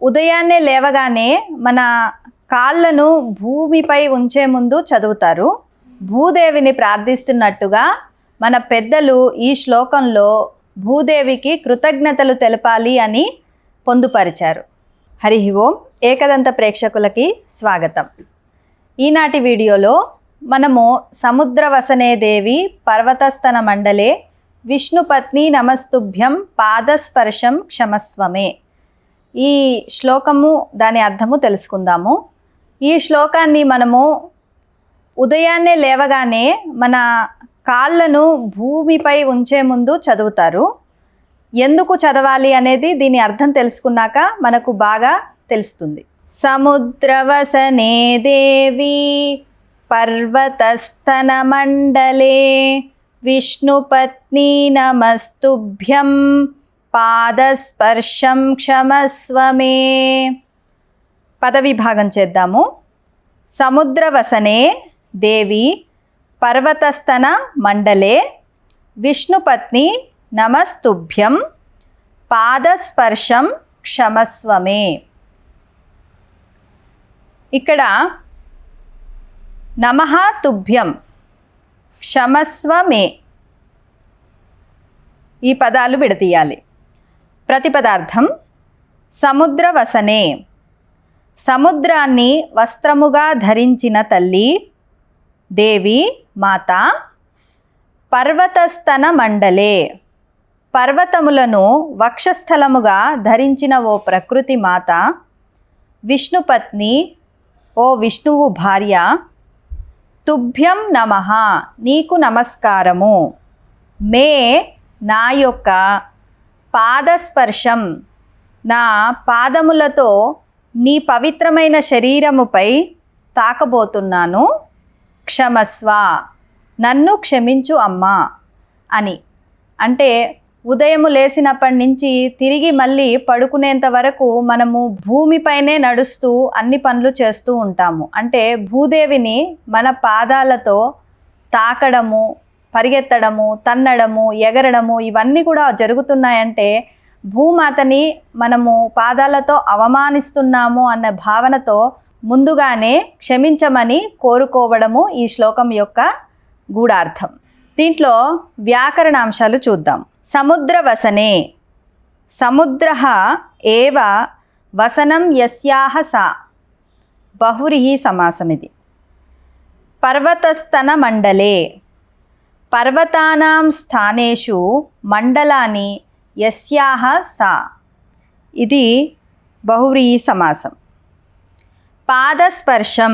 ఉదయాన్నే లేవగానే మన కాళ్ళను భూమిపై ఉంచే ముందు చదువుతారు. భూదేవిని ప్రార్థిస్తున్నట్టుగా మన పెద్దలు ఈ శ్లోకంలో భూదేవికి కృతజ్ఞతలు తెలపాలి అని పొందుపరిచారు. హరి ఓం. ఏకదంత ప్రేక్షకులకి స్వాగతం. ఈనాటి వీడియోలో మనము సముద్రవసనే దేవి పర్వతస్థన మండలే విష్ణుపత్ని నమస్తుభ్యం పాదస్పర్శం క్షమస్వమే, ఈ శ్లోకము దాని అర్థము తెలుసుకుందాము. ఈ శ్లోకాన్ని మనము ఉదయాన్నే లేవగానే మన కాళ్ళను భూమిపై ఉంచే ముందు చదువుతారు. ఎందుకు చదవాలి అనేది దీని అర్థం తెలుసుకున్నాక మనకు బాగా తెలుస్తుంది. సముద్రవసనే దేవి పర్వతస్థన మండలే విష్ణుపత్ని నమస్తుభ్యం పాదస్పర్శం క్షమస్వమే. పదవిభాగం చేద్దాము. సముద్రవసనే దేవి పర్వతస్థన మండలే విష్ణుపత్ని నమస్తుభ్యం పాదస్పర్శం క్షమస్వమే. ఇక్కడ నమః తుభ్యం క్షమస్వమే ఈ పదాలు విడతీయాలి. ప్రతిపదార్థం సముద్రవసనే, సముద్రాన్ని వస్త్రముగా ధరించిన తల్లి దేవి మాత. పర్వతస్థన మండలే, పర్వతములను వక్షస్థలముగా ధరించిన ఓ ప్రకృతి మాత. విష్ణుపత్ని, ఓ విష్ణువు భార్య. తుభ్యం నమః, నీకు నమస్కారము. మే, నా యొక్క. పాదస్పర్శం, నా పాదములతో నీ పవిత్రమైన శరీరముపై తాకబోతున్నాను. క్షమస్వ, నన్ను క్షమించు అమ్మా అని. అంటే ఉదయము లేచినప్పటి నుంచి తిరిగి మళ్ళీ పడుకునేంత వరకు మనము భూమిపైనే నడుస్తూ అన్ని పనులు చేస్తూ ఉంటాము. అంటే భూదేవిని మన పాదాలతో తాకడము, పరిగెత్తడము, తన్నడము, ఎగరడము ఇవన్నీ కూడా జరుగుతున్నాయంటే భూమాతని మనము పాదాలతో అవమానిస్తున్నాము అన్న భావనతో ముందుగానే క్షమించమని కోరుకోవడము ఈ శ్లోకం యొక్క గూఢార్థం. దీంట్లో వ్యాకరణాంశాలు చూద్దాం. సముద్రవసనే, సముద్రః ఏవ వసనం యస్యాః సా, బహువ్రీహి సమాసమిది. పర్వతస్థన మండలే, పర్వతానాం స్థానేషు మండలాని యస్యాః సా, ఇది బహువ్రీహి సమాసం. పాదస్పర్శం,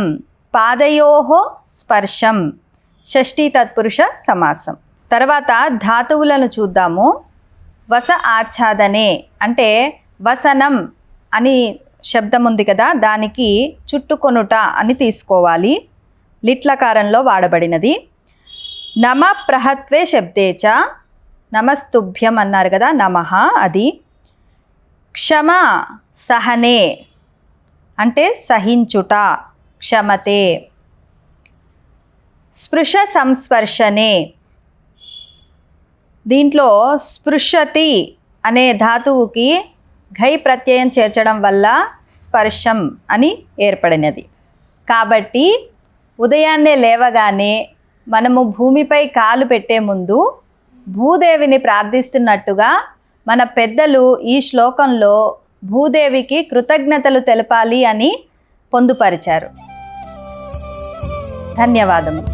పాదయోః స్పర్శం, షష్ఠీ తత్పురుష సమాసం. తర్వాత ధాతువులను చూద్దాము. వస ఆచ్ఛాదనే అంటే వసనం అని శబ్దం ఉంది కదా, దానికి చుట్టుకొనుట అని తీసుకోవాలి. లిట్లకారంలో వాడబడినది. నమ ప్రహత్వే శబ్దేచ, నమస్తుభ్యం అన్నారు కదా, నమః అది. క్షమ సహనే అంటే సహించుట, క్షమతే. స్పృశ సంస్పర్శనే, దీంట్లో స్పృశతి అనే ధాతువుకి ఘై ప్రత్యయం చేర్చడం వల్ల స్పర్శం అని ఏర్పడినది. కాబట్టి ఉదయాన్నే లేవగానే మనము భూమిపై కాలు పెట్టే ముందు భూదేవిని ప్రార్థిస్తున్నట్టుగా మన పెద్దలు ఈ శ్లోకంలో భూదేవికి కృతజ్ఞతలు తెలపాలి అని పొందుపరిచారు. ధన్యవాదములు.